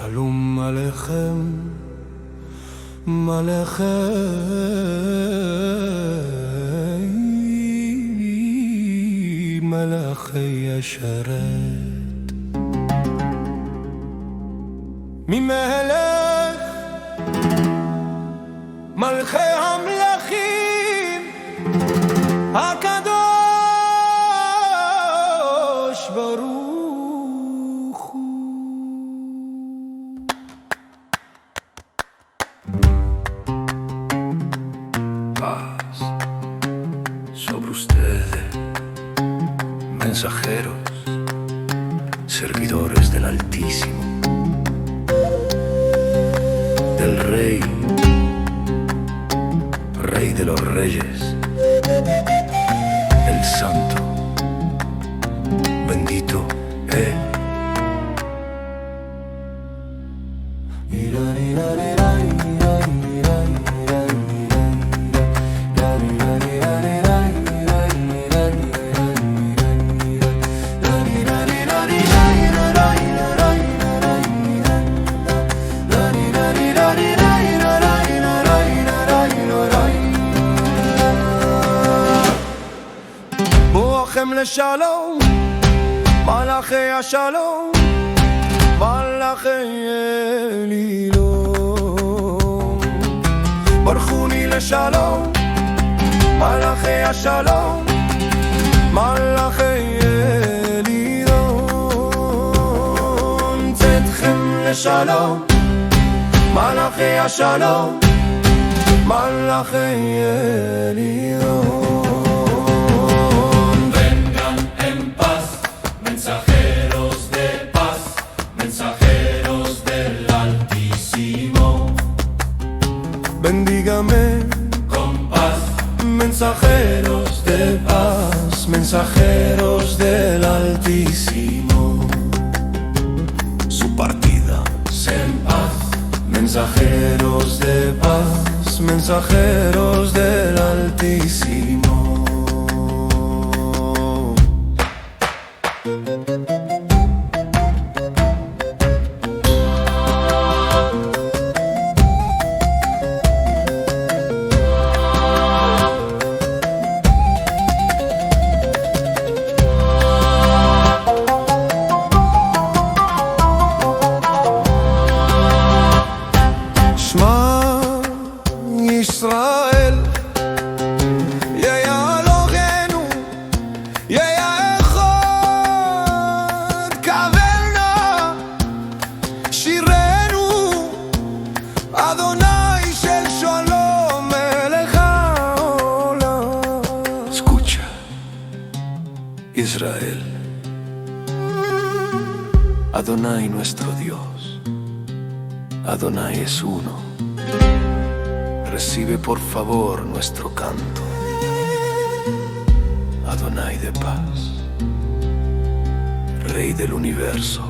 שלום עליכם, מלאכי מלאכי השרת, ממלך מלכי המלכים הקדוש ברוך הוא. Paz sobre ustedes, mensajeros, servidores del Altísimo, del Rey, Rey de los Reyes, el Santo, bendito es. בואכם לשלום, מלאכי השלום, מלאכי אלילום. ברכוני לשלום, מלאכי השלום, מלאכי אלילום. צאתכם לשלום, מלאכי השלום, מלאכי אלילום. Bendígame Con paz, mensajeros de paz, mensajeros del Altísimo. Su partida en paz, mensajeros de paz, mensajeros del Altísimo. ישראל, יהיה אלוהינו, יהיה אחד, קבלנה שירנו, אדוני של שלום, מלך העולם. escucha, Israel, Adonai nuestro Dios, Adonai es uno. Recibe por favor nuestro canto, Adonai de paz, Rey del universo.